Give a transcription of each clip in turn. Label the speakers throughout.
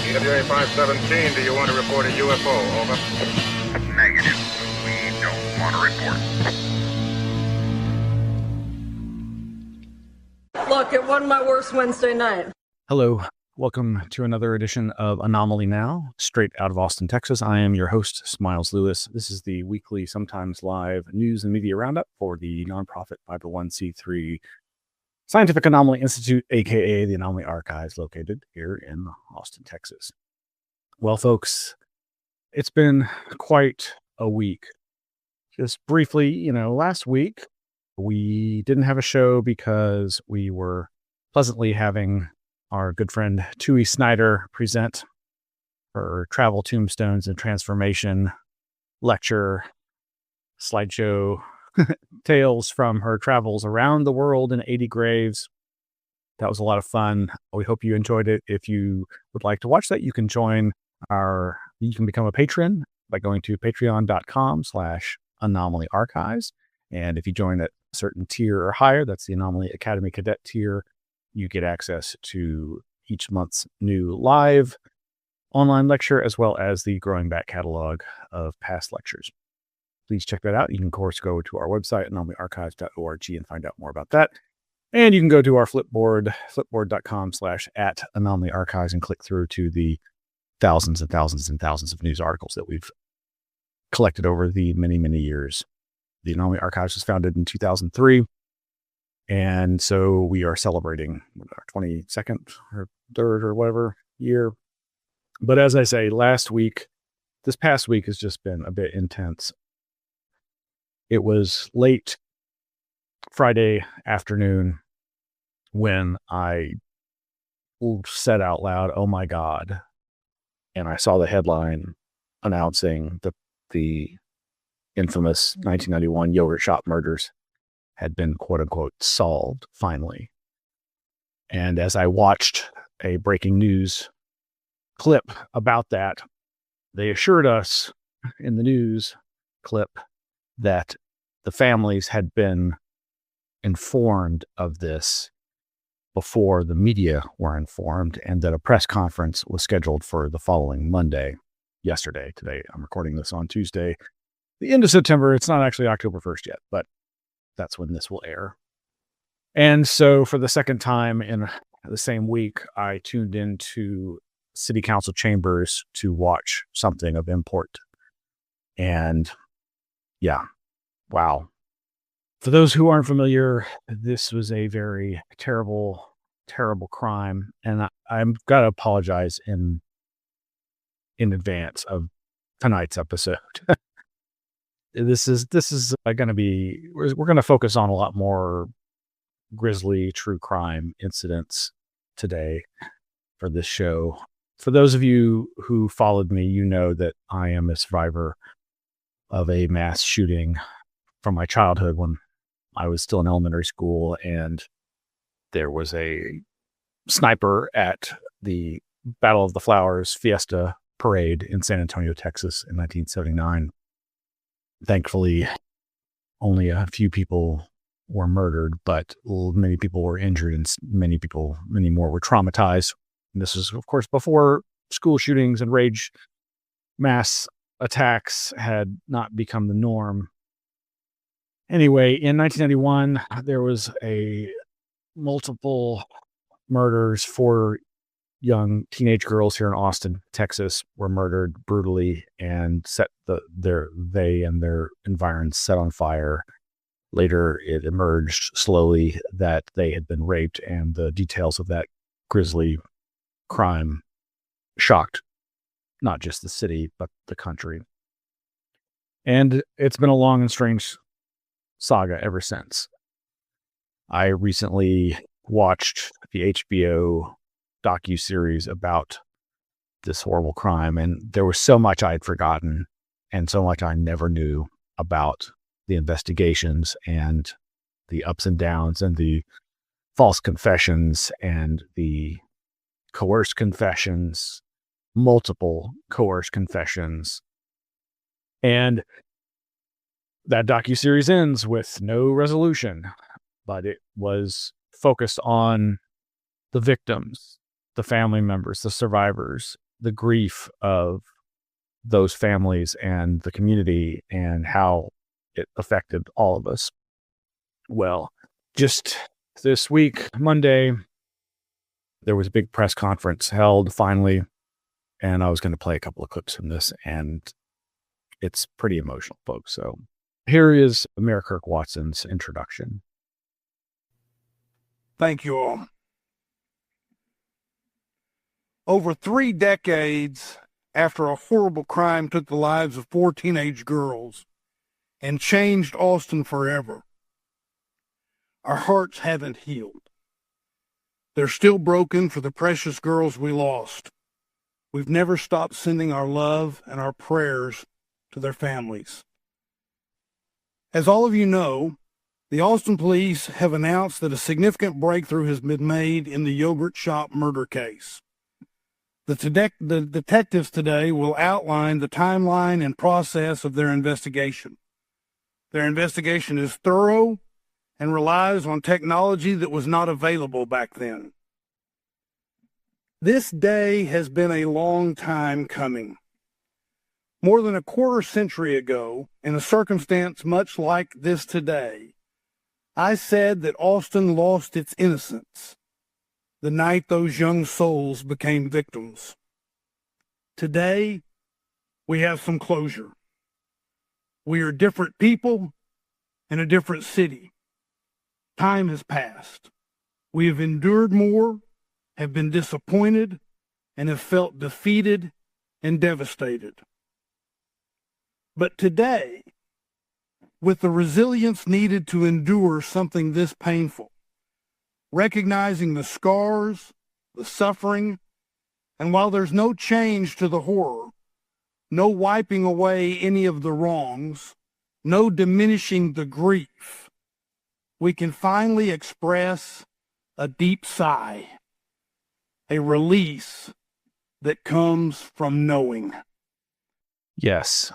Speaker 1: EWA 517, do you want to report a UFO? Over.
Speaker 2: Negative. We don't want to report.
Speaker 3: Look, it wasn't my worst Wednesday night.
Speaker 4: Hello, welcome to another edition of Anomaly-NOW, straight out of Austin, Texas. I am your host, Smiles Lewis. This is the weekly, sometimes live news and media roundup for the nonprofit 501c3 Scientific Anomaly Institute, aka the Anomaly Archives, located here in Austin, Texas. Well, folks, it's been quite a week. Just briefly, last week we didn't have a show because we were pleasantly having our good friend Tui Snyder present her Travel Tombstones and Transformation lecture, slideshow, tales from her travels around the world in 80 graves. That was a lot of fun. We hope you enjoyed it. If you would like to watch that, you can become a patron by going to patreon.com/anomalyarchives. And if you join at a certain tier or higher, that's the Anomaly Academy Cadet tier, you get access to each month's new live online lecture, as well as the growing back catalog of past lectures. Please check that out. You can, of course, go to our website, anomalyarchives.org, and find out more about that. And you can go to our Flipboard, flipboard.com/@anomalyarchives, and click through to the thousands and thousands and thousands of news articles that we've collected over the many, many years. The Anomaly Archives was founded in 2003. And so we are celebrating our 22nd or 3rd or whatever year. But as I say, this past week has just been a bit intense. It was late Friday afternoon when I said out loud, "Oh my God." And I saw the headline announcing the infamous 1991 yogurt shop murders had been, quote unquote, solved finally. And as I watched a breaking news clip about that, they assured us in the news clip that the families had been informed of this before the media were informed, and that a press conference was scheduled for the following Monday, yesterday. Today, I'm recording this on Tuesday, the end of September. It's not actually October 1st yet, but that's when this will air. And so for the second time in the same week, I tuned into city council chambers to watch something of import. And yeah, wow. For those who aren't familiar, this was a very terrible, terrible crime. And I'm got to apologize in advance of tonight's episode. This is going to be, we're going to focus on a lot more grisly true crime incidents today for this show. For those of you who followed me, you know that I am a survivor of a mass shooting from my childhood when I was still in elementary school, and there was a sniper at the Battle of the Flowers Fiesta Parade in San Antonio, Texas in 1979. Thankfully, only a few people were murdered, but many people were injured, and many more were traumatized. And this is, of course, before school shootings and rage mass attacks had not become the norm. Anyway, in 1991, there was multiple murders. 4 young teenage girls here in Austin, Texas, were murdered brutally and set they and their environs set on fire. Later, it emerged slowly that they had been raped, and the details of that grisly crime shocked not just the city, but the country. And it's been a long and strange saga ever since. I recently watched the HBO docuseries about this horrible crime, and there was so much I'd forgotten and so much I never knew about the investigations and the ups and downs and the false confessions and the coerced confessions, multiple coerced confessions. And that docuseries ends with no resolution, but it was focused on the victims, the family members, the survivors, the grief of those families and the community and how it affected all of us. Well, just this week, Monday, there was a big press conference held finally, and I was going to play a couple of clips from this, and it's pretty emotional, folks. So here is Mayor Kirk Watson's introduction.
Speaker 5: Thank you all. Over 3 decades after a horrible crime took the lives of 4 teenage girls and changed Austin forever, our hearts haven't healed. They're still broken for the precious girls we lost. We've never stopped sending our love and our prayers to their families. As all of you know, the Austin police have announced that a significant breakthrough has been made in the yogurt shop murder case. The detectives today will outline the timeline and process of their investigation. Their investigation is thorough and relies on technology that was not available back then. This day has been a long time coming. More than a quarter century ago, in a circumstance much like this today, I said that Austin lost its innocence the night those young souls became victims. Today, we have some closure. We are different people in a different city. Time has passed. We have endured more, have been disappointed, and have felt defeated and devastated. But today, with the resilience needed to endure something this painful, recognizing the scars, the suffering, and while there's no change to the horror, no wiping away any of the wrongs, no diminishing the grief, we can finally express a deep sigh, a release that comes from knowing.
Speaker 4: Yes.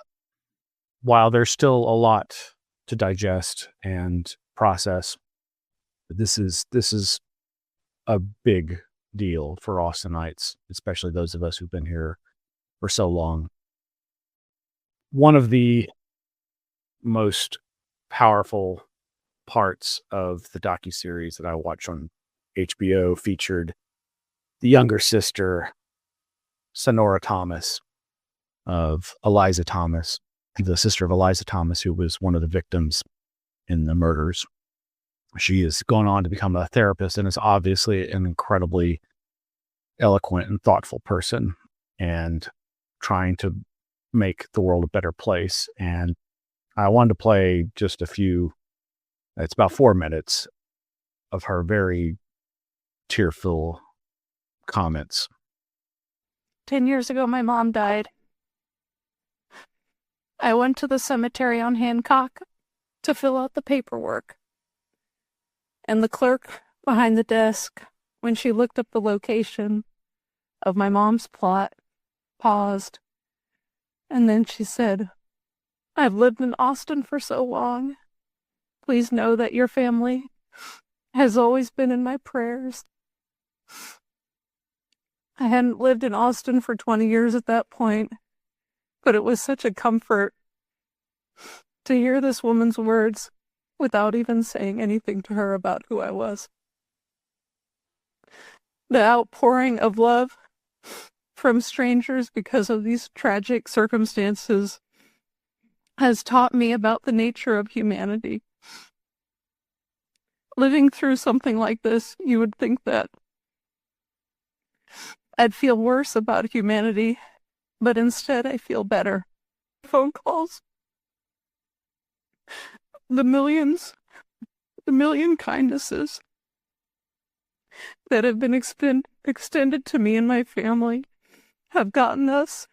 Speaker 4: While there's still a lot to digest and process, this is a big deal for Austinites, especially those of us who've been here for so long. One of the most powerful parts of the docuseries that I watched on HBO featured the younger sister, Sonora Thomas, of Eliza Thomas, the sister of Eliza Thomas, who was one of the victims in the murders. She has gone on to become a therapist and is obviously an incredibly eloquent and thoughtful person and trying to make the world a better place. And I wanted to play just a few, it's about 4 minutes of her very tearful comments.
Speaker 6: 10 years ago, my mom died. I went to the cemetery on Hancock to fill out the paperwork. And the clerk behind the desk, when she looked up the location of my mom's plot, paused. And then she said, "I've lived in Austin for so long. Please know that your family has always been in my prayers." I hadn't lived in Austin for 20 years at that point, but it was such a comfort to hear this woman's words without even saying anything to her about who I was. The outpouring of love from strangers because of these tragic circumstances has taught me about the nature of humanity. Living through something like this, you would think that I'd feel worse about humanity, but instead I feel better. Phone calls, the million kindnesses that have been extended to me and my family have gotten us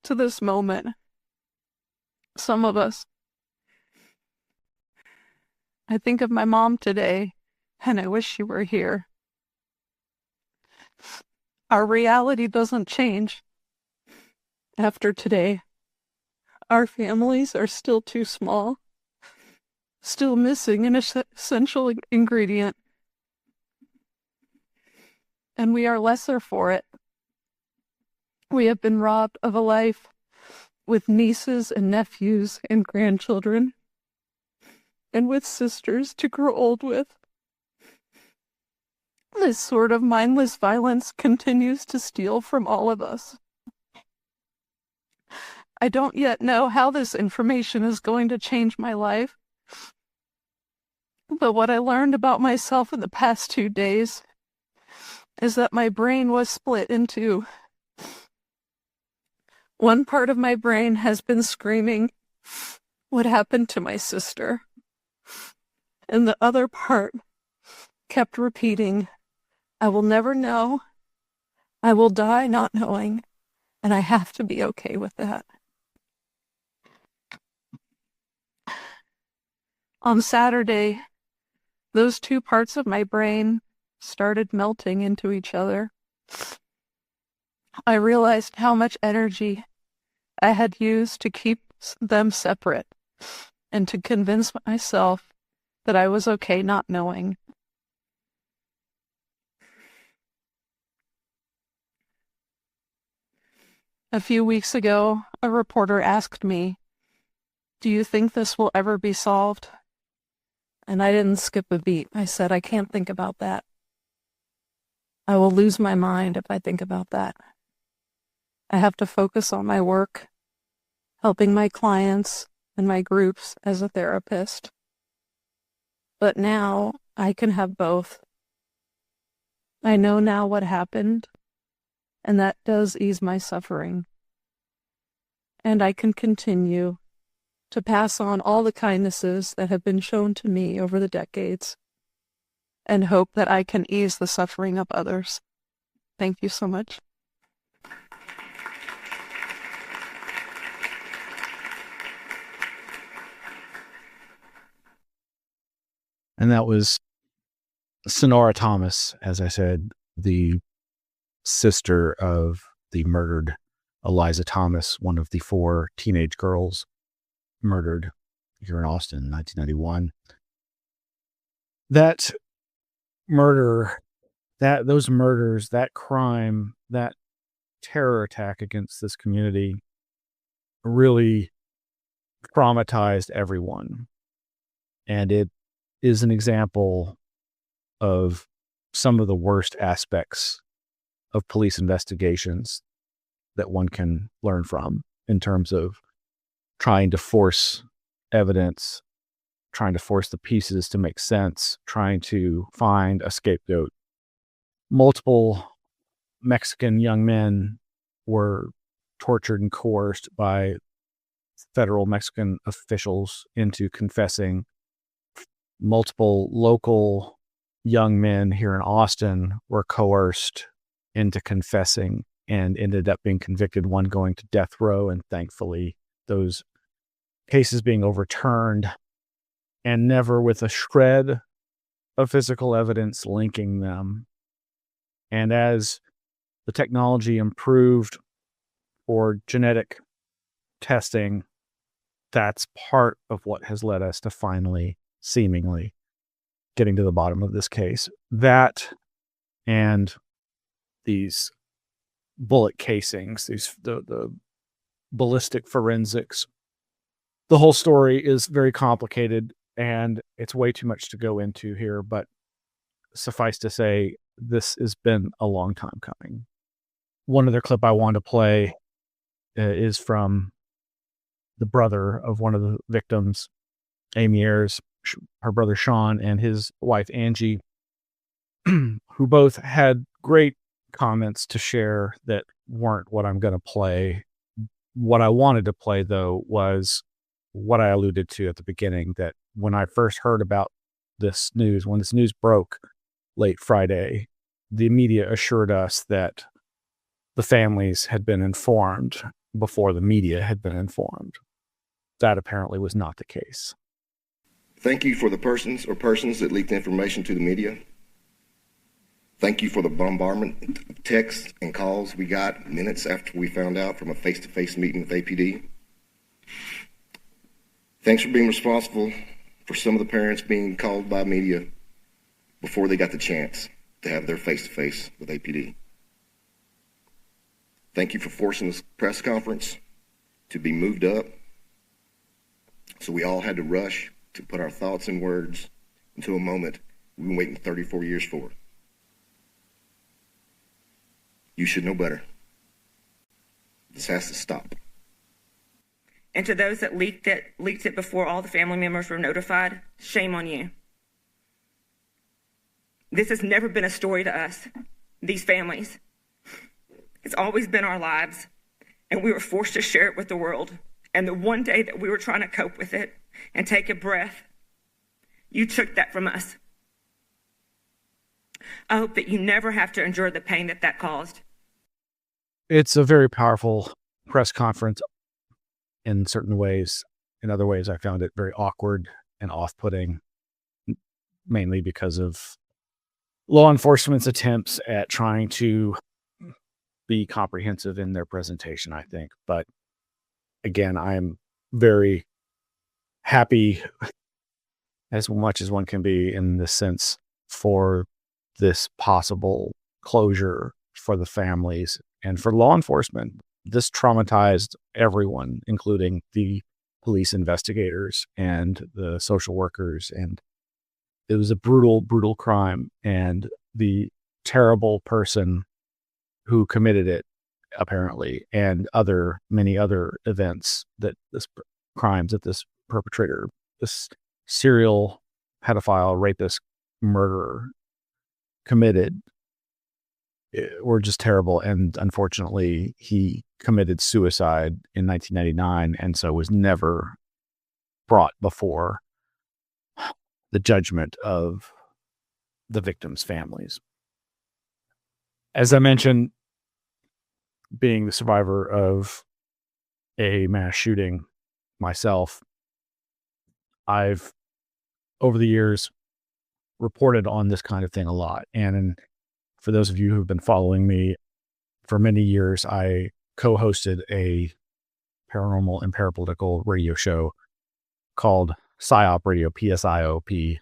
Speaker 6: to this moment. Some of us. I think of my mom today, and I wish she were here. Our reality doesn't change after today. Our families are still too small, still missing an essential ingredient, and we are lesser for it. We have been robbed of a life with nieces and nephews and grandchildren, and with sisters to grow old with. This sort of mindless violence continues to steal from all of us. I don't yet know how this information is going to change my life, but what I learned about myself in the past 2 days is that my brain was split in two. One part of my brain has been screaming, "What happened to my sister?" And the other part kept repeating, "I will never know. I will die not knowing, and I have to be okay with that." On Saturday, those two parts of my brain started melting into each other. I realized how much energy I had used to keep them separate and to convince myself that I was okay not knowing. A few weeks ago, a reporter asked me, "Do you think this will ever be solved?" And I didn't skip a beat. I said, "I can't think about that. I will lose my mind if I think about that. I have to focus on my work, helping my clients and my groups as a therapist. But now I can have both. I know now what happened, and that does ease my suffering. And I can continue to pass on all the kindnesses that have been shown to me over the decades, and hope that I can ease the suffering of others." Thank you so much.
Speaker 4: And that was Sonora Thomas, as I said, the sister of the murdered Eliza Thomas, one of the 4 teenage girls murdered here in Austin in 1991. That murder, those murders, that crime, that terror attack against this community really traumatized everyone. And it is an example of some of the worst aspects of police investigations that one can learn from, in terms of trying to force evidence, trying to force the pieces to make sense, trying to find a scapegoat. Multiple Mexican young men were tortured and coerced by federal Mexican officials into confessing. Multiple local young men here in Austin were coerced into confessing and ended up being convicted, one going to death row, and thankfully those cases being overturned, and never with a shred of physical evidence linking them. And as the technology improved for genetic testing, that's part of what has led us to finally, seemingly, getting to the bottom of this case. That and these bullet casings, the ballistic forensics. The whole story is very complicated, and it's way too much to go into here, but suffice to say, this has been a long time coming. One other clip I wanted to play is from the brother of one of the victims, Amy Ayers, her brother Sean, and his wife Angie, who both had great comments to share that weren't what I'm going to play. What I wanted to play, though, was what I alluded to at the beginning, that when I first heard about this news, when this news broke late Friday, the media assured us that the families had been informed before the media had been informed. That apparently was not the case.
Speaker 7: Thank you for the persons or persons that leaked information to the media. Thank you for the bombardment of texts and calls we got minutes after we found out from a face-to-face meeting with APD. Thanks for being responsible for some of the parents being called by media before they got the chance to have their face-to-face with APD. Thank you for forcing this press conference to be moved up. So we all had to rush to put our thoughts in words into a moment we've been waiting 34 years for. You should know better. This has to stop.
Speaker 8: And to those that leaked it before all the family members were notified, shame on you. This has never been a story to us, these families. It's always been our lives, and we were forced to share it with the world. And the one day that we were trying to cope with it and take a breath, you took that from us. I hope that you never have to endure the pain that caused.
Speaker 4: It's a very powerful press conference in certain ways. In other ways, I found it very awkward and off-putting, mainly because of law enforcement's attempts at trying to be comprehensive in their presentation, I think. But again, I am very happy, as much as one can be in this sense, for this possible closure for the families and for law enforcement. This traumatized everyone, including the police investigators and the social workers. And it was a brutal, brutal crime. And the terrible person who committed it, apparently, and many other events crimes that this perpetrator, this serial pedophile, rapist, murderer committed, were just terrible. And unfortunately, he committed suicide in 1999, and so was never brought before the judgment of the victims' families. As I mentioned, being the survivor of a mass shooting myself, I've, over the years, reported on this kind of thing a lot. And for those of you who've been following me for many years, I co-hosted a paranormal and parapolitical radio show called PSYOP Radio, PSIOP,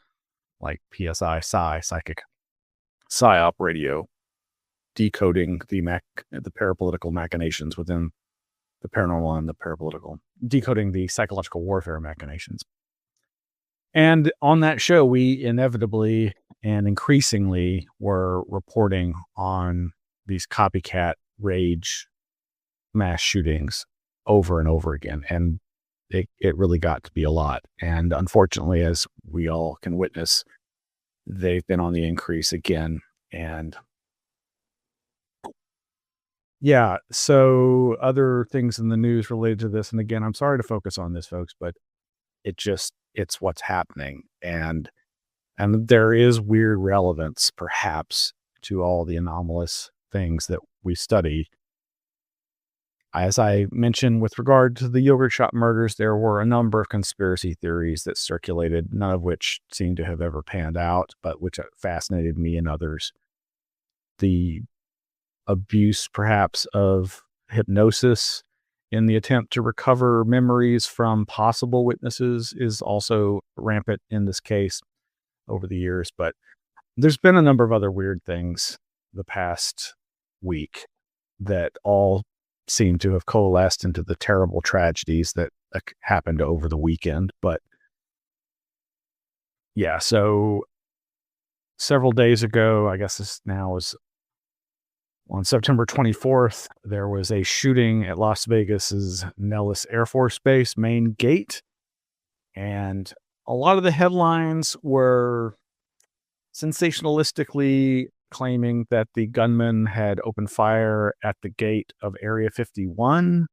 Speaker 4: like PSI, psychic, PSYOP Radio, decoding the parapolitical machinations within the paranormal and the parapolitical, decoding the psychological warfare machinations. And on that show, we inevitably and increasingly were reporting on these copycat rage mass shootings over and over again. And it really got to be a lot. And unfortunately, as we all can witness, they've been on the increase again. And yeah, so other things in the news related to this. And again, I'm sorry to focus on this, folks, but it's what's happening. And there is weird relevance, perhaps, to all the anomalous things that we study. As I mentioned, with regard to the yogurt shop murders, there were a number of conspiracy theories that circulated, none of which seemed to have ever panned out, but which fascinated me and others. The abuse, perhaps, of hypnosis in the attempt to recover memories from possible witnesses is also rampant in this case over the years. But there's been a number of other weird things the past week that all seem to have coalesced into the terrible tragedies that happened over the weekend. But yeah, so several days ago, I guess this now is on September 24th, there was a shooting at Las Vegas's Nellis Air Force Base main gate. And a lot of the headlines were sensationalistically claiming that the gunman had opened fire at the gate of Area 51.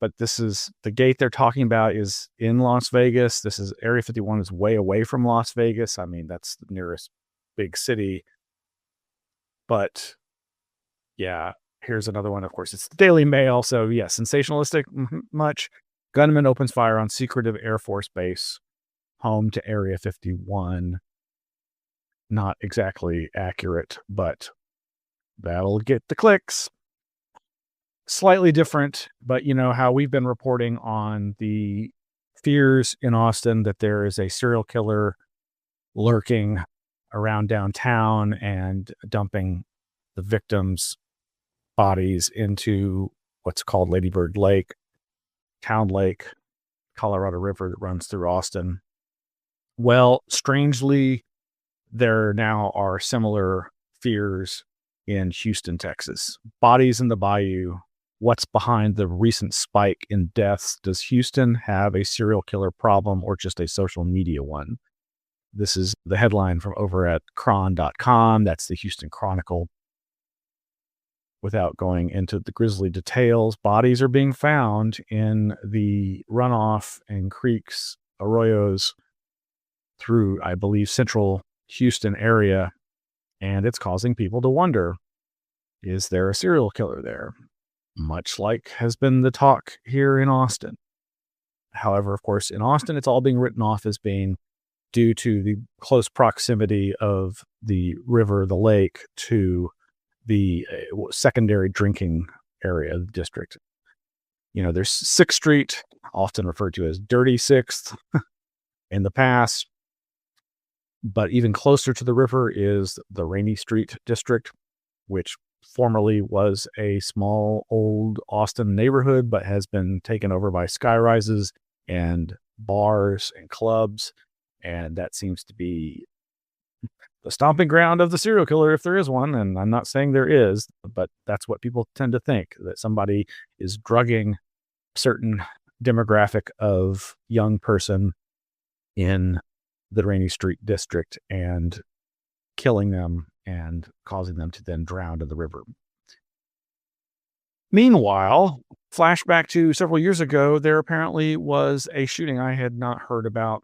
Speaker 4: But this is the gate they're talking about is in Las Vegas. Area 51 is way away from Las Vegas. I mean, that's the nearest big city. But yeah, here's another one. Of course, it's the Daily Mail. So yeah, sensationalistic much. Gunman opens fire on secretive Air Force base, home to Area 51. Not exactly accurate, but that'll get the clicks. Slightly different, but you know how we've been reporting on the fears in Austin that there is a serial killer lurking around downtown and dumping the victims bodies into what's called Lady Bird Lake, Town Lake, Colorado River that runs through Austin. Well, strangely, there now are similar fears in Houston, Texas. Bodies in the bayou. What's behind the recent spike in deaths? Does Houston have a serial killer problem or just a social media one? This is the headline from over at cron.com. That's the Houston Chronicle. Without going into the grisly details, bodies are being found in the runoff and creeks, arroyos through, I believe, central Houston area. And it's causing people to wonder, is there a serial killer there? Much like has been the talk here in Austin. However, of course, in Austin, it's all being written off as being due to the close proximity of the river, the lake, to the secondary drinking area of the district. You know, there's 6th Street, often referred to as Dirty 6th in the past. But even closer to the river is the Rainy Street district, which formerly was a small old Austin neighborhood, but has been taken over by skyrises and bars and clubs. And that seems to be the stomping ground of the serial killer, if there is one. And I'm not saying there is, but that's what people tend to think, that somebody is drugging a certain demographic of young person in the Rainy Street district and killing them and causing them to then drown in the river. Meanwhile, flashback to several years ago, there apparently was a shooting I had not heard about.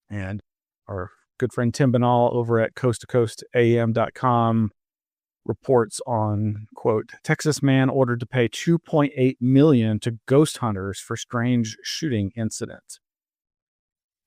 Speaker 4: And our good friend Tim Banal over at coasttocoastam.com reports on, quote, Texas man ordered to pay $2.8 million to ghost hunters for strange shooting incident.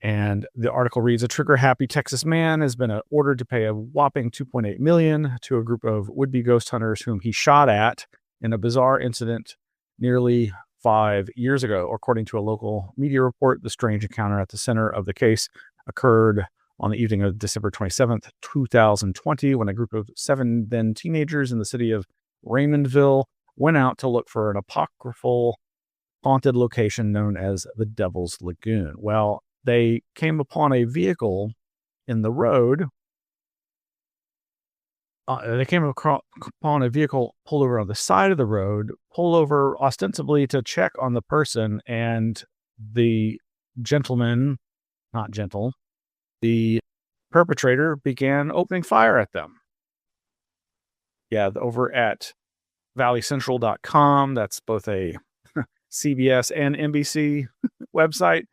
Speaker 4: And the article reads, a trigger-happy Texas man has been ordered to pay a whopping $2.8 million to a group of would-be ghost hunters whom he shot at in a bizarre incident nearly 5 years ago. According to a local media report, the strange encounter at the center of the case occurred on the evening of December 27th, 2020, when a group of 7 then teenagers in the city of Raymondville went out to look for an apocryphal haunted location known as the Devil's Lagoon. Well, they came upon a vehicle in the road. They came upon a vehicle pulled over on the side of the road, pulled over ostensibly to check on the person, and the gentleman, not gentle, the perpetrator began opening fire at them. Yeah, over at valleycentral.com, that's both a CBS and NBC website.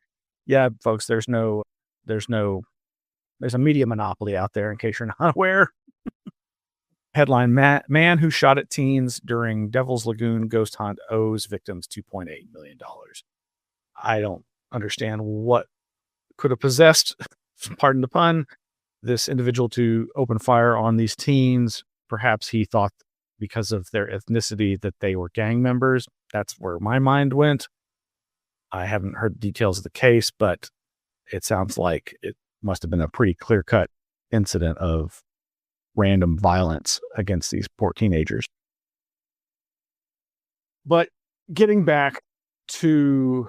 Speaker 4: Yeah, folks, there's a media monopoly out there in case you're not aware. Headline, man who shot at teens during Devil's Lagoon ghost hunt owes victims $2.8 million. I don't understand what could have possessed, pardon the pun, this individual to open fire on these teens. Perhaps he thought because of their ethnicity that they were gang members. That's where my mind went. I haven't heard the details of the case, but it sounds like it must have been a pretty clear-cut incident of random violence against these poor teenagers. But getting back to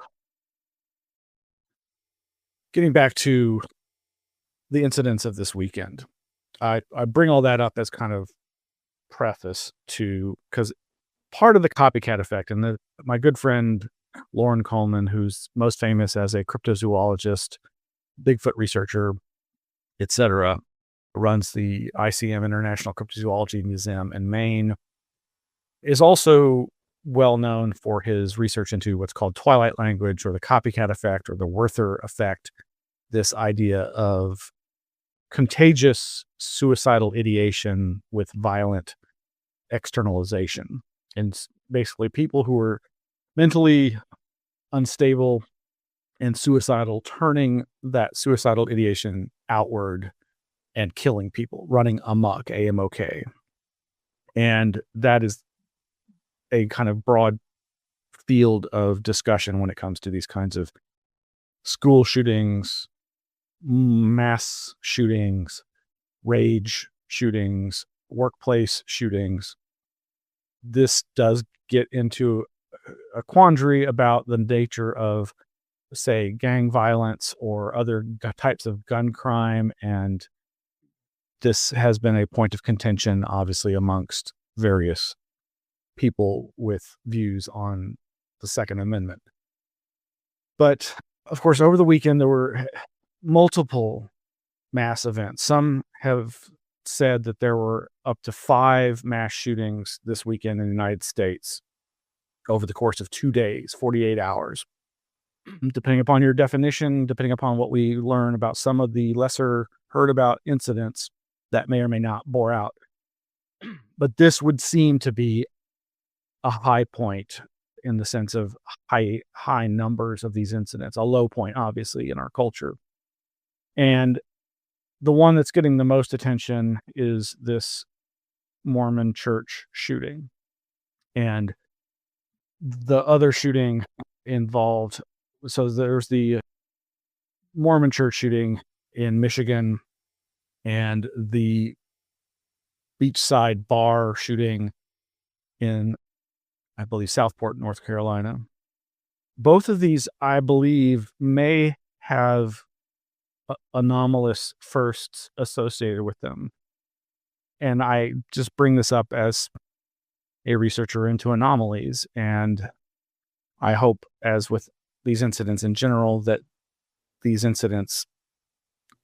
Speaker 4: the incidents of this weekend, I bring all that up as kind of preface to, because part of the copycat effect, and my good friend Lauren Coleman, who's most famous as a cryptozoologist, Bigfoot researcher, etc., runs the ICM International Cryptozoology Museum in Maine, is also well known for his research into what's called twilight language, or the copycat effect, or the Werther effect, this idea of contagious suicidal ideation with violent externalization. And basically people who are mentally unstable and suicidal turning that suicidal ideation outward and killing people, running amok, AMOK. And that is a kind of broad field of discussion when it comes to these kinds of school shootings, mass shootings, rage shootings, workplace shootings. this does get into a quandary about the nature of, say, gang violence or other types of gun crime. And this has been a point of contention, obviously, amongst various people with views on the Second Amendment. But of course, over the weekend, there were multiple mass events. Some have said that there were up to 5 mass shootings this weekend in the United States over the course of 2 days, 48 hours. Depending upon your definition, depending upon what we learn about some of the lesser heard about incidents, that may or may not bore out. But this would seem to be a high point in the sense of high numbers of these incidents, a low point, obviously, in our culture. And the one that's getting the most attention is this Mormon church shooting. And the other shooting involved, so there's the Mormon church shooting in Michigan and the beachside bar shooting in, I believe, Southport, North Carolina. Both of these, I believe, may have anomalous firsts associated with them. And I just bring this up as a researcher into anomalies. And I hope, as with these incidents in general, that these incidents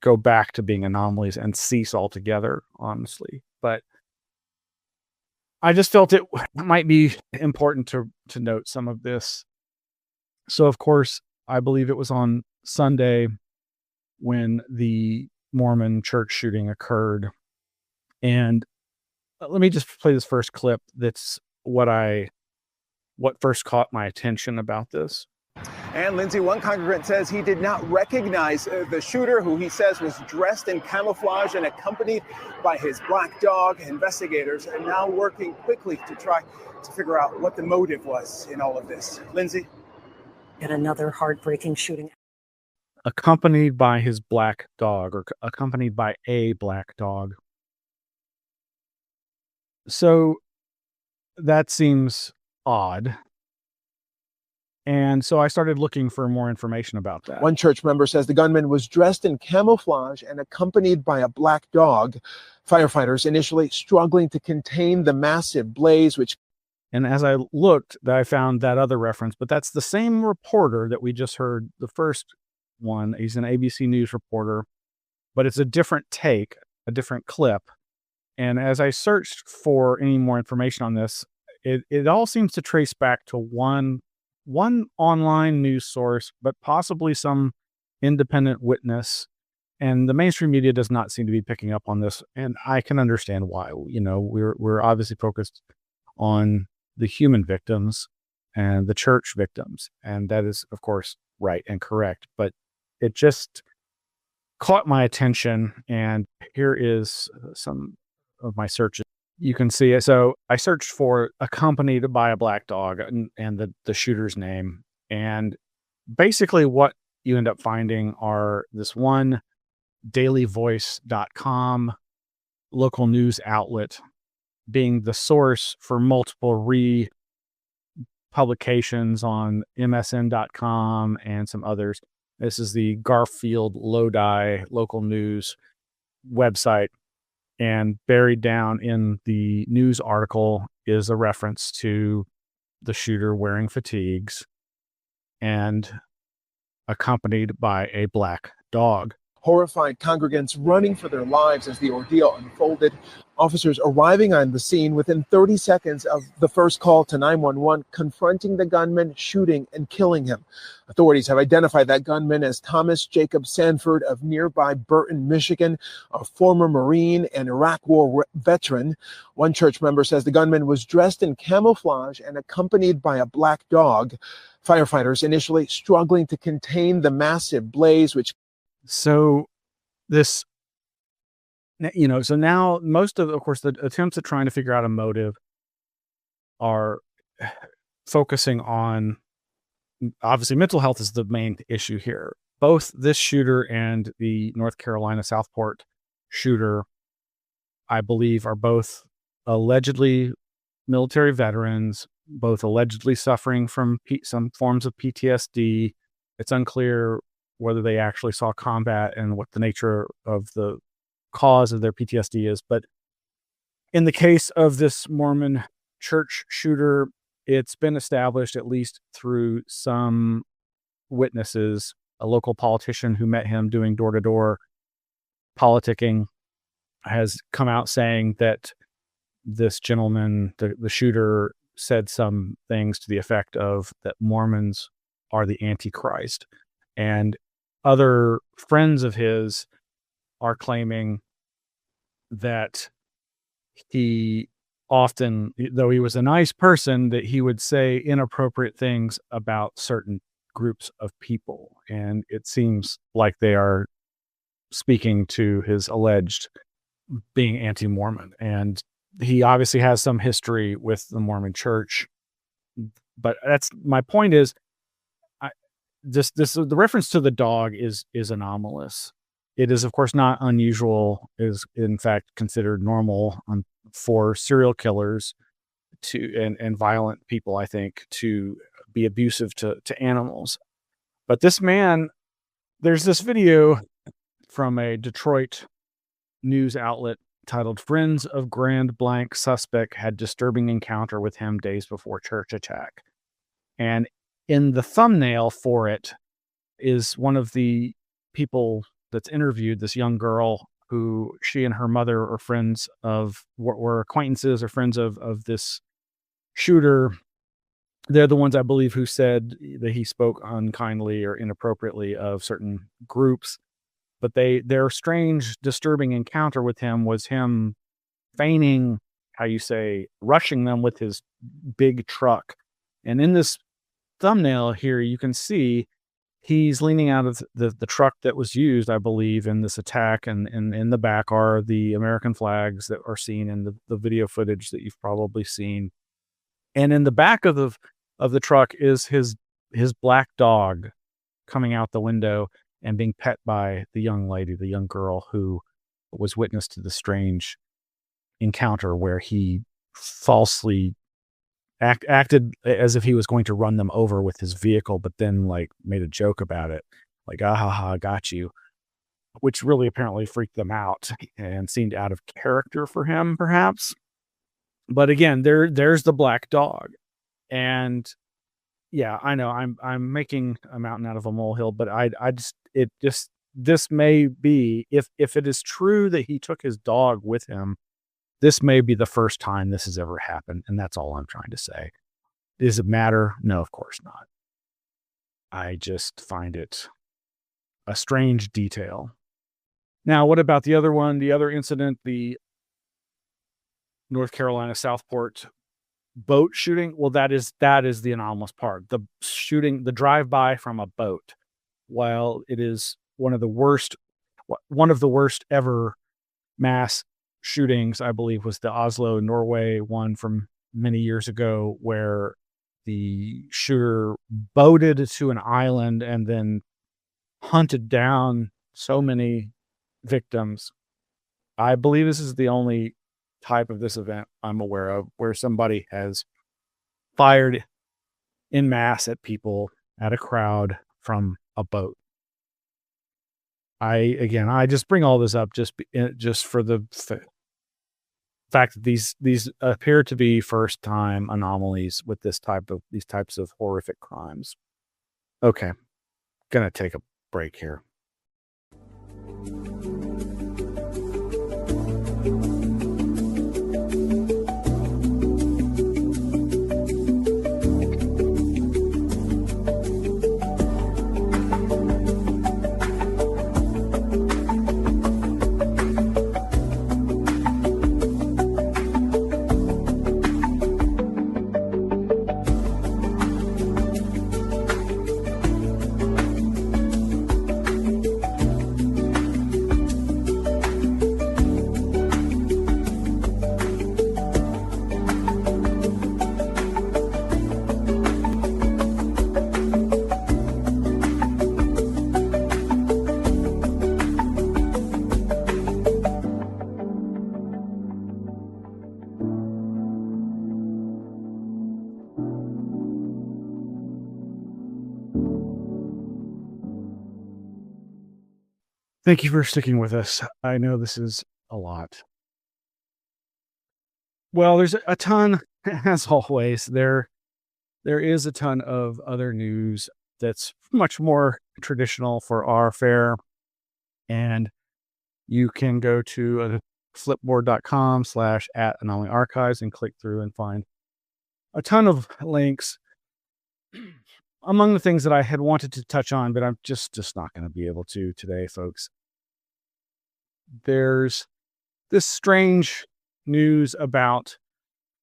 Speaker 4: go back to being anomalies and cease altogether, honestly. But I just felt it might be important to note some of this. So, of course, I believe it was on Sunday when the Mormon church shooting occurred. And let me just play this first clip. That's what first caught my attention about this.
Speaker 9: And Lindsay, one congregant says he did not recognize the shooter, who he says was dressed in camouflage and accompanied by his black dog. Investigators are now working quickly to try to figure out what the motive was in all of this. Lindsay?
Speaker 10: Yet another heartbreaking shooting.
Speaker 4: Accompanied by his black dog, or accompanied by a black dog. So that seems odd. And so I started looking for more information about that.
Speaker 9: One church member says the gunman was dressed in camouflage and accompanied by a black dog. Firefighters initially struggling to contain the massive blaze,
Speaker 4: And as I looked, I found that other reference, but that's the same reporter that we just heard the first one. He's an ABC News reporter, but it's a different take, a different clip. And as I searched for any more information on this, it all seems to trace back to one online news source, but possibly some independent witness. And the mainstream media does not seem to be picking up on this. And I can understand why. We're obviously focused on the human victims and the church victims. And that is, of course, right and correct. But it just caught my attention. And here is some of my searches. You can see it. So I searched for accompanied by a black dog and the shooter's name. And basically what you end up finding are this one dailyvoice.com local news outlet being the source for multiple publications on msn.com and some others. This is the Garfield Lodi local news website. And buried down in the news article is a reference to the shooter wearing fatigues and accompanied by a black dog.
Speaker 9: Horrified congregants running for their lives as the ordeal unfolded. Officers arriving on the scene within 30 seconds of the first call to 911, confronting the gunman, shooting and killing him. Authorities have identified that gunman as Thomas Jacob Sanford of nearby Burton, Michigan, a former Marine and Iraq War veteran. One church member says the gunman was dressed in camouflage and accompanied by a black dog. Firefighters initially struggling to contain the massive blaze, which
Speaker 4: So this, so now most of course, the attempts at trying to figure out a motive are focusing on, obviously, mental health is the main issue here. Both this shooter and the North Carolina Southport shooter, I believe, are both allegedly military veterans, both allegedly suffering from some forms of PTSD. It's unclear whether they actually saw combat and what the nature of the cause of their PTSD is. But in the case of this Mormon church shooter, it's been established, at least through some witnesses, a local politician who met him doing door-to-door politicking has come out saying that this gentleman, the shooter, said some things to the effect of that Mormons are the Antichrist. And other friends of his are claiming that he often, though he was a nice person, that he would say inappropriate things about certain groups of people. And it seems like they are speaking to his alleged being anti-Mormon. And he obviously has some history with the Mormon church. But that's my point is, the reference to the dog is anomalous. It is, of course, not unusual. It is, in fact, considered normal for serial killers and violent people, I think, to be abusive to animals. But this man, there's this video from a Detroit news outlet titled "Friends of Grand Blank Suspect Had Disturbing Encounter with Him Days Before Church Attack." And in the thumbnail for it is one of the people that's interviewed, this young girl who she and her mother are friends of, were acquaintances or friends of this shooter. They're the ones, I believe, who said that he spoke unkindly or inappropriately of certain groups. But their strange, disturbing encounter with him was him feigning, rushing them with his big truck. And in this thumbnail here, you can see he's leaning out of the truck that was used, I believe, in this attack. And in the back are the American flags that are seen in the video footage that you've probably seen. And in the back of the truck is his black dog coming out the window and being pet by the young lady, the young girl who was witness to the strange encounter where he falsely acted as if he was going to run them over with his vehicle, but then made a joke about it. I got you, which really apparently freaked them out and seemed out of character for him, perhaps. But again, there's the black dog. And yeah, I know I'm making a mountain out of a molehill, but this may be, if it is true that he took his dog with him, this may be the first time this has ever happened. And that's all I'm trying to say. Does it matter? No, of course not. I just find it a strange detail. Now, what about the other one? The other incident, the North Carolina Southport boat shooting. Well, that is the anomalous part. The shooting, the drive-by from a boat. While it is one of the worst ever mass shootings, I believe, was the Oslo, Norway one from many years ago, where the shooter boated to an island and then hunted down so many victims. I believe this is the only type of this event I'm aware of where somebody has fired in mass at people, at a crowd, from a boat. I just bring all this up just for the fact that these appear to be first time anomalies with these types of horrific crimes. Okay, gonna take a break here. Thank you for sticking with us. I know this is a lot. Well, there's a ton, as always. There is a ton of other news that's much more traditional for our fare. And you can go to flipboard.com/@anomaly-archives and click through and find a ton of links. Among the things that I had wanted to touch on, but I'm just not going to be able to today, folks. There's this strange news about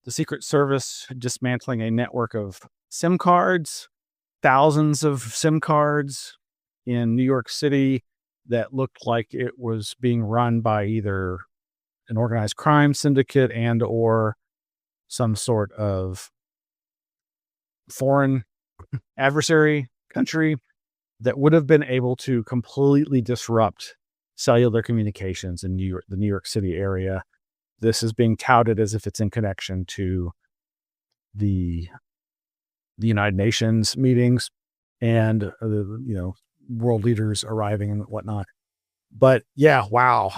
Speaker 4: the Secret Service dismantling a network of SIM cards, thousands of SIM cards in New York City that looked like it was being run by either an organized crime syndicate and or some sort of foreign adversary country that would have been able to completely disrupt cellular communications in the New York City area. This is being touted as if it's in connection to the United Nations meetings and world leaders arriving and whatnot. But yeah, wow.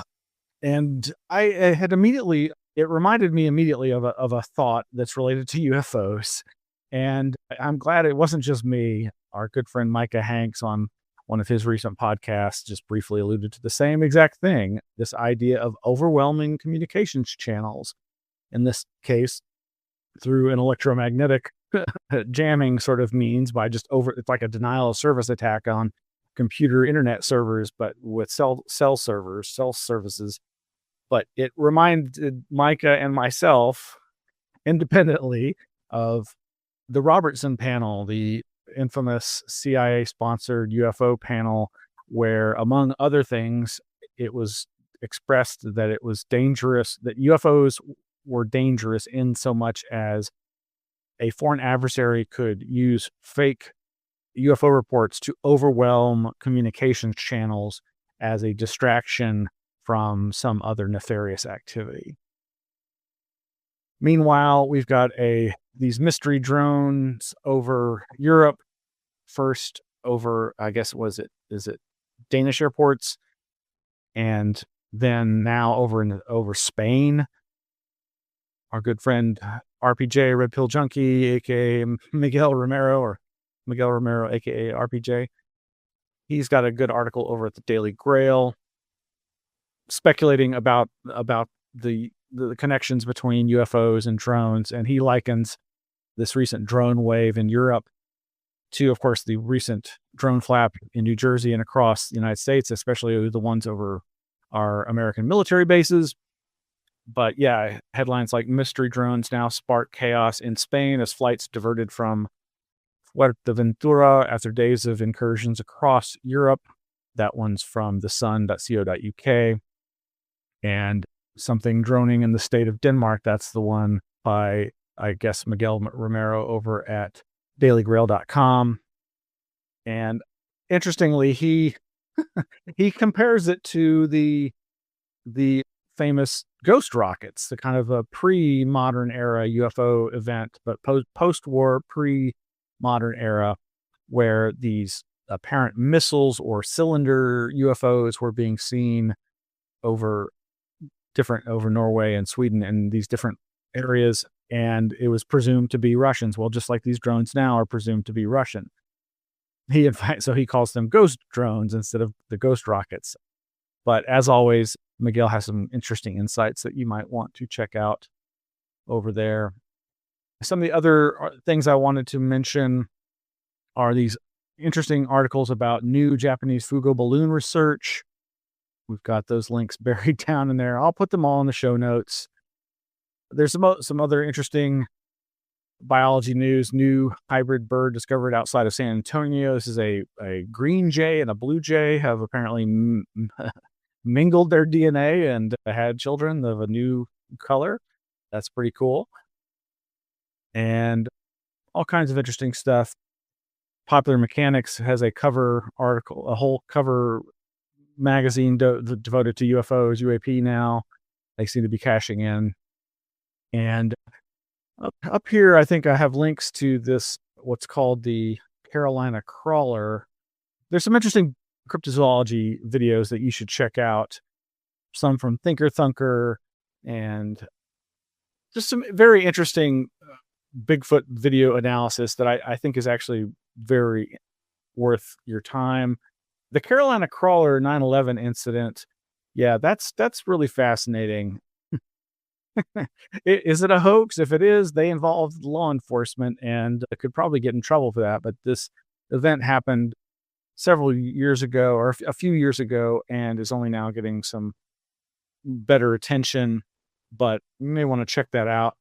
Speaker 4: And I had it reminded me immediately of a thought that's related to UFOs. And I'm glad it wasn't just me. Our good friend Micah Hanks on one of his recent podcasts just briefly alluded to the same exact thing, this idea of overwhelming communications channels. In this case, through an electromagnetic jamming sort of means by it's like a denial of service attack on computer internet servers, but with cell services. But it reminded Micah and myself independently of the Robertson panel, the infamous CIA-sponsored UFO panel, where, among other things, it was expressed that it was dangerous, that UFOs were dangerous in so much as a foreign adversary could use fake UFO reports to overwhelm communications channels as a distraction from some other nefarious activity. Meanwhile, we've got these mystery drones over Europe. First over, I guess, is it Danish airports, and then now over Spain. Our good friend RPJ, Red Pill Junkie, aka Miguel Romero, aka RPJ. He's got a good article over at the Daily Grail speculating about the connections between UFOs and drones, and he likens this recent drone wave in Europe to, of course, the recent drone flap in New Jersey and across the United States, especially the ones over our American military bases. But yeah, headlines like mystery drones now spark chaos in Spain as flights diverted from Fuerteventura after days of incursions across Europe. That one's from thesun.co.uk. And something droning in the state of Denmark. That's the one by, I guess, Miguel Romero over at dailygrail.com. And interestingly, he compares it to the famous ghost rockets, the kind of a pre-modern era UFO event, but post-war, pre-modern era, where these apparent missiles or cylinder UFOs were being seen over Norway and Sweden and these different areas, and it was presumed to be Russians. Well, just like these drones now are presumed to be Russian. So he calls them ghost drones instead of the ghost rockets. But as always, Miguel has some interesting insights that you might want to check out over there. Some of the other things I wanted to mention are these interesting articles about new Japanese Fugo balloon research. We've got those links buried down in there. I'll put them all in the show notes. There's some other interesting biology news. New hybrid bird discovered outside of San Antonio. This is a green jay and a blue jay have apparently mingled their DNA and had children of a new color. That's pretty cool. And all kinds of interesting stuff. Popular Mechanics has a cover article, a whole cover magazine devoted to UFOs, UAP now. They seem to be cashing in. And up here, I think I have links to this, what's called the Carolina Crawler. There's some interesting cryptozoology videos that you should check out. Some from Thinker Thunker, and just some very interesting Bigfoot video analysis that I think is actually very worth your time. The Carolina Crawler 9/11 incident, yeah, that's really fascinating. Is it a hoax? If it is, they involved law enforcement and could probably get in trouble for that. But this event happened several years ago, or a few years ago, and is only now getting some better attention. But you may want to check that out.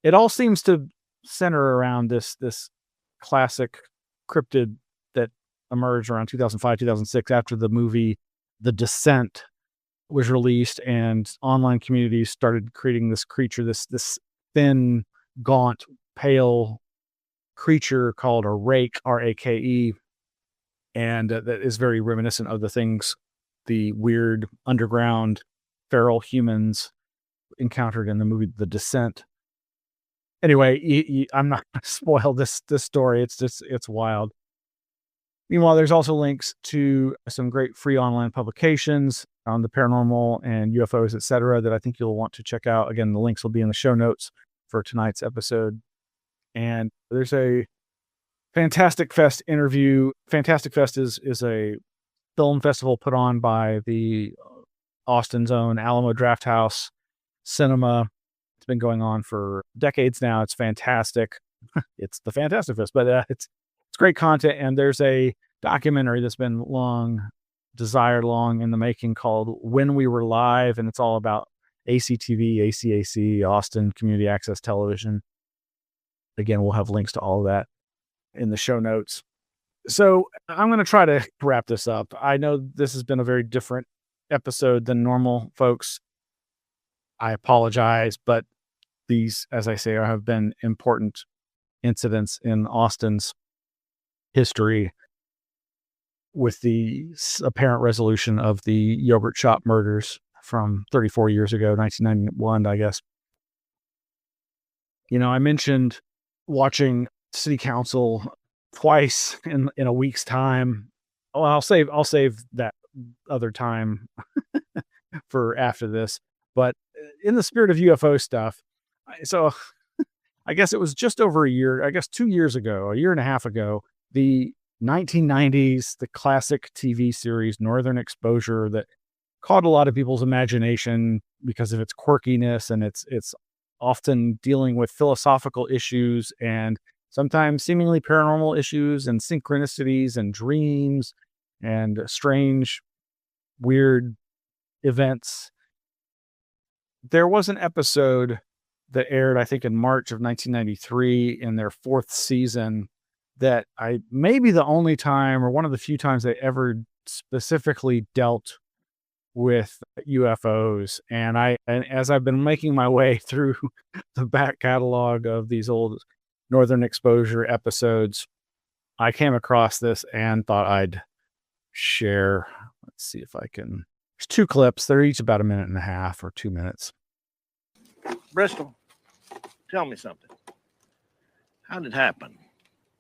Speaker 4: It all seems to center around this classic cryptid that emerged around 2005, 2006 after the movie The Descent was released, and online communities started creating this creature, this thin, gaunt, pale creature called a rake, R-A-K-E, and that is very reminiscent of the things, the weird underground feral humans encountered in the movie The Descent. Anyway, I'm not going to spoil this story. It's wild. Meanwhile, there's also links to some great free online publications on the paranormal and UFOs, etc., that I think you'll want to check out. Again, the links will be in the show notes for tonight's episode. And there's a Fantastic Fest interview. Fantastic Fest is a film festival put on by the Austin's own Alamo Drafthouse Cinema. It's been going on for decades now. It's fantastic. It's the Fantastic Fest, but it's great content. And there's a documentary that's been long in the making called When We Were Live, and it's all about ACTV, ACAC, Austin Community Access Television. Again, we'll have links to all of that in the show notes. So I'm going to try to wrap this up. I know this has been a very different episode than normal, folks. I apologize, but these, as I say, have been important incidents in Austin's history, with the apparent resolution of the yogurt shop murders from 34 years ago, 1991, I guess. You know, I mentioned watching city council twice in a week's time. Well, I'll save that other time for after this. But in the spirit of UFO stuff, so I guess it was just over a year, I guess 2 years ago, a year and a half ago, the 1990s, the classic TV series Northern Exposure, that caught a lot of people's imagination because of its quirkiness, and it's often dealing with philosophical issues and sometimes seemingly paranormal issues and synchronicities and dreams and strange, weird events. There was an episode that aired, I think, in March of 1993 in their 4th season that may be the only time, or one of the few times, they ever specifically dealt with UFOs. And as I've been making my way through the back catalog of these old Northern Exposure episodes, I came across this and thought I'd share. Let's see if I can. There's 2 clips. They're each about 1.5 minutes or 2 minutes.
Speaker 11: Bristol, tell me something. How did it happen?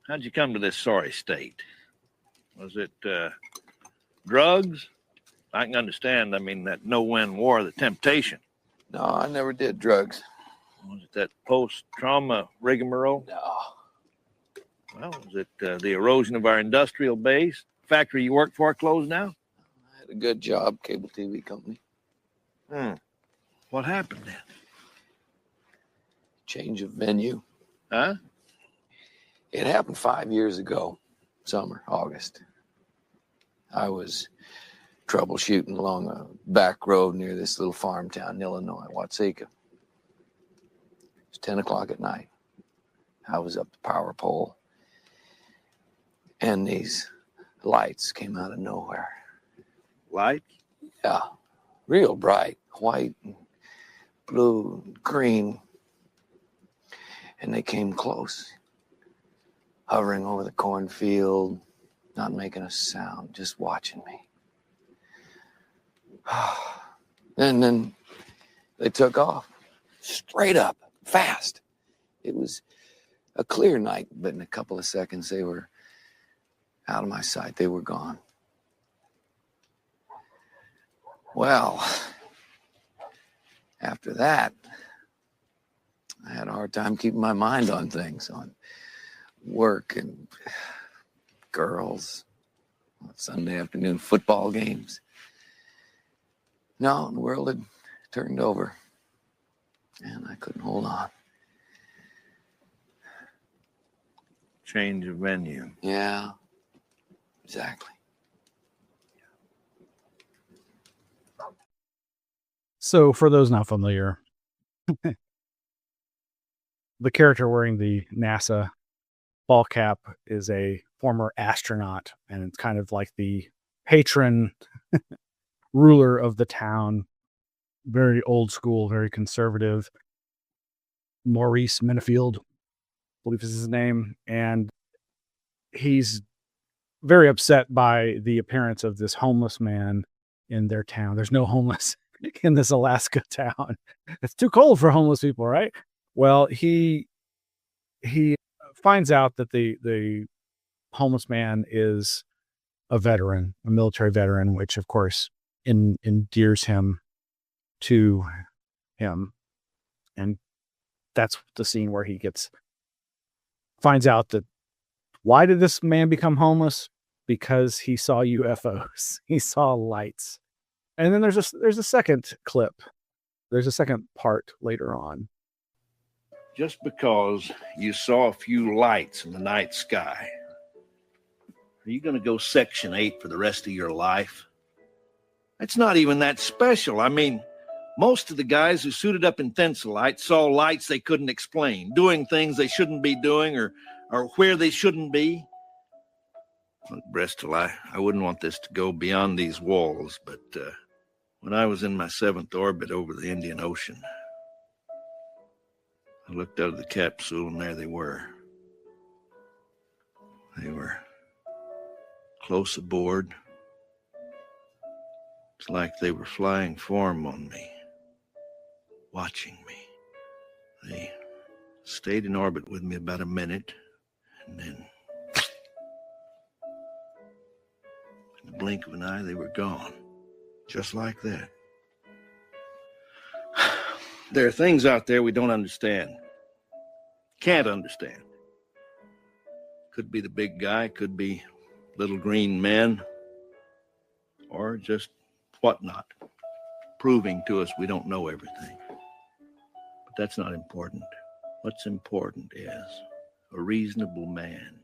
Speaker 11: How'd you come to this sorry state? Was it drugs? I can understand, that no-win war, the temptation.
Speaker 12: No, I never did drugs.
Speaker 11: Was it that post-trauma rigmarole?
Speaker 12: No.
Speaker 11: Well, was it the erosion of our industrial base? Factory you worked for closed down?
Speaker 12: I had a good job, cable TV company.
Speaker 11: What happened then?
Speaker 12: Change of venue.
Speaker 11: Huh?
Speaker 12: It happened 5 years ago, summer, August. I was troubleshooting along a back road near this little farm town in Illinois, Watseka. It was 10 o'clock at night. I was up the power pole, and these lights came out of nowhere.
Speaker 11: Lights?
Speaker 12: Yeah, real bright, white, and blue, and green. And they came close, hovering over the cornfield, not making a sound, just watching me. And then they took off, straight up, fast. It was a clear night, but in a couple of seconds, they were out of my sight. They were gone. Well, after that, I had a hard time keeping my mind on things, on work and girls, Sunday afternoon football games. No, the world had turned over, and I couldn't hold on.
Speaker 11: Change of venue.
Speaker 12: Yeah, exactly.
Speaker 4: So, for those not familiar, the character wearing the NASA ball cap is a former astronaut, and it's kind of like the patron ruler of the town. Very old school, very conservative. Maurice Minifield, I believe is his name, and he's very upset by the appearance of this homeless man in their town. There's no homeless in this Alaska town. It's too cold for homeless people, right? Well, he finds out that the homeless man is a veteran, a military veteran, which of course endears him to him. And that's the scene where he finds out that why did this man become homeless? Because he saw UFOs. He saw lights. And then there's a second clip. There's a second part later on.
Speaker 11: Just because you saw a few lights in the night sky, are you going to go Section 8 for the rest of your life? It's not even that special. I mean, most of the guys who suited up in Thensolite saw lights they couldn't explain, doing things they shouldn't be doing or where they shouldn't be. Look, Bristol, I wouldn't want this to go beyond these walls, but when I was in my 7th orbit over the Indian Ocean, I looked out of the capsule, and there they were. They were close aboard. It's like they were flying form on me, watching me. They stayed in orbit with me about a minute, and then in the blink of an eye, they were gone. Just like that. There are things out there we don't understand. Can't understand. Could be the big guy, could be little green men, or just whatnot, proving to us we don't know everything. But that's not important. What's important is a reasonable man,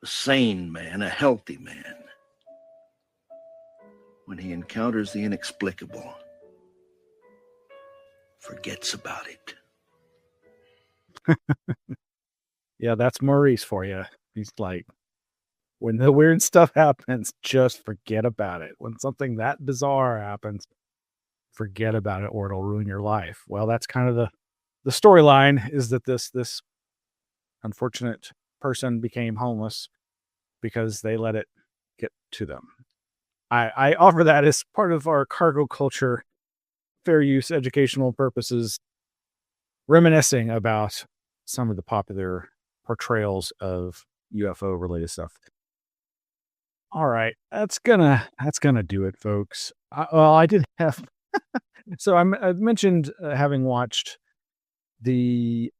Speaker 11: a sane man, a healthy man. When he encounters the inexplicable, forgets about it.
Speaker 4: Yeah, that's Maurice for you. He's like, when the weird stuff happens, just forget about it. When something that bizarre happens, forget about it or it'll ruin your life. Well, that's kind of the storyline, is that this unfortunate person became homeless because they let it get to them. I offer that as part of our cargo culture, fair use, educational purposes, reminiscing about some of the popular portrayals of UFO related stuff. All right, that's gonna do it, folks. I did have so I mentioned having watched the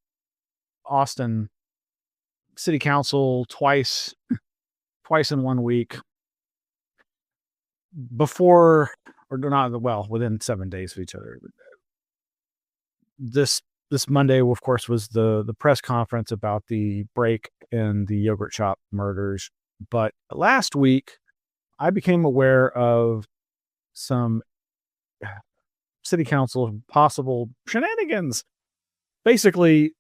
Speaker 4: Austin City Council twice in 1 week before, or not, well, within 7 days of each other. This Monday, of course, was the press conference about the break in the yogurt shop murders. But last week, I became aware of some city council possible shenanigans. Basically,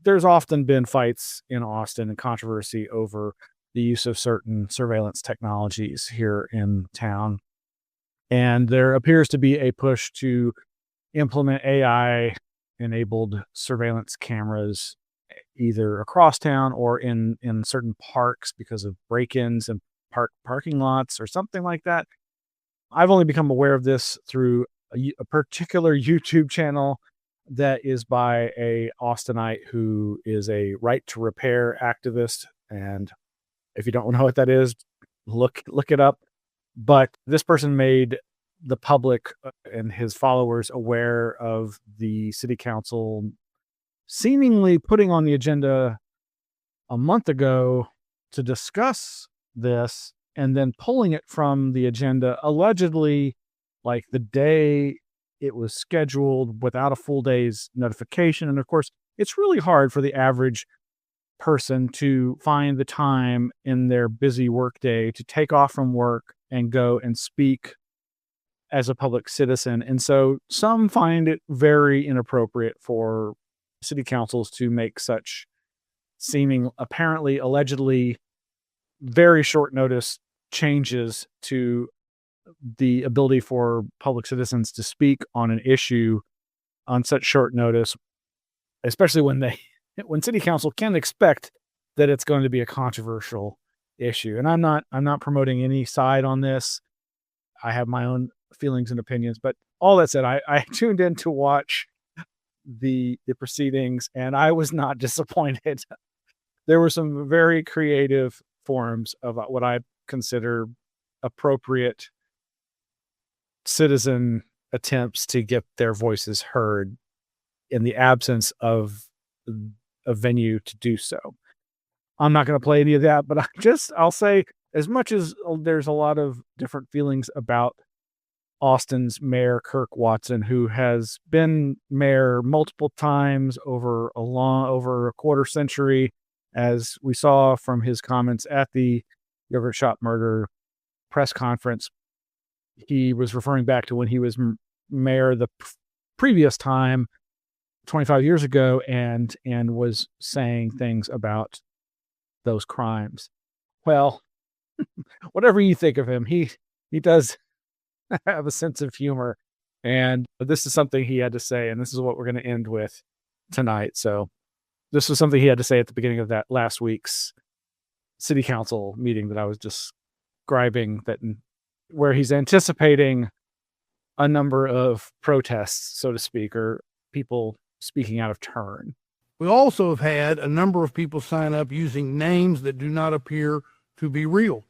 Speaker 4: there's often been fights in Austin and controversy over the use of certain surveillance technologies here in town. And there appears to be a push to implement AI-enabled surveillance cameras either across town or in certain parks because of break-ins and parking lots or something like that. I've only become aware of this through a particular YouTube channel that is by a Austinite who is a right to repair activist. And if you don't know what that is, look it up. But this person made the public and his followers aware of the city council seemingly putting on the agenda a month ago to discuss this and then pulling it from the agenda allegedly like the day it was scheduled without a full day's notification. And of course, it's really hard for the average person to find the time in their busy workday to take off from work and go and speak as a public citizen. And so some find it very inappropriate for city councils to make such seeming apparently, allegedly, very short notice changes to the ability for public citizens to speak on an issue on such short notice, especially when city council can expect that it's going to be a controversial issue. And I'm not promoting any side on this. I have my own feelings and opinions, but all that said, I tuned in to watch the proceedings and I was not disappointed. There were some very creative forms of what I consider appropriate citizen attempts to get their voices heard in the absence of a venue to do so. I'm not going to play any of that, but I'll say, as much as there's a lot of different feelings about Austin's mayor, Kirk Watson, who has been mayor multiple times over a quarter century, as we saw from his comments at the yogurt shop murder press conference. He was referring back to when he was mayor the previous time, 25 years ago, and was saying things about those crimes. Well, whatever you think of him, he does have a sense of humor, and this is something he had to say, and this is what we're going to end with tonight. So this was something he had to say at the beginning of that last week's city council meeting that I was describing, where he's anticipating a number of protests, so to speak, or people speaking out of turn.
Speaker 5: We also have had a number of people sign up using names that do not appear to be real,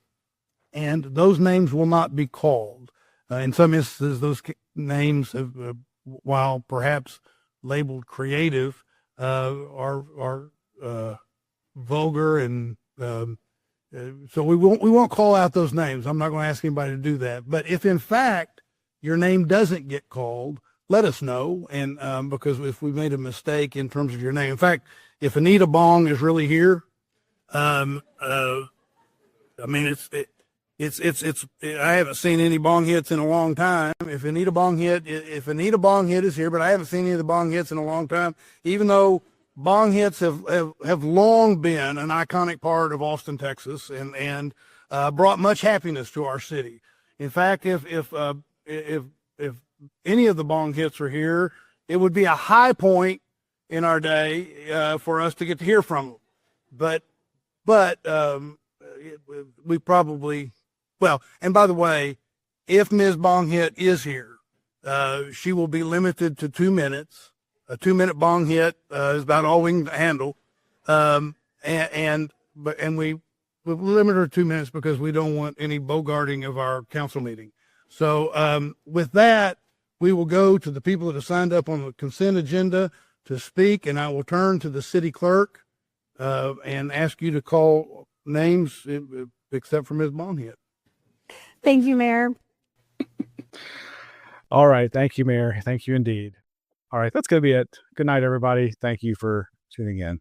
Speaker 5: and those names will not be called. In some instances, those names have, while perhaps labeled creative, are vulgar, and so we won't call out those names. I'm not going to ask anybody to do that. But if in fact your name doesn't get called, let us know, and because if we made a mistake in terms of your name. In fact, if Anita Bong is really here, I mean I haven't seen any bong hits in a long time. If Anita Bong hit is here, but I haven't seen any of the bong hits in a long time, even though bong hits have long been an iconic part of Austin, Texas, and brought much happiness to our city. In fact, if any of the bong hits are here, it would be a high point in our day for us to get to hear from them. But we probably, well, and by the way, if Ms. Bong Hit is here, she will be limited to 2 minutes. A 2-minute bong hit is about all we can handle. And we limit her to 2 minutes because we don't want any bogarting of our council meeting. So with that, we will go to the people that have signed up on the consent agenda to speak, and I will turn to the city clerk and ask you to call names except for Ms. Bonhit.
Speaker 6: Thank you, Mayor.
Speaker 4: All right. Thank you, Mayor. Thank you indeed. All right. That's going to be it. Good night, everybody. Thank you for tuning in.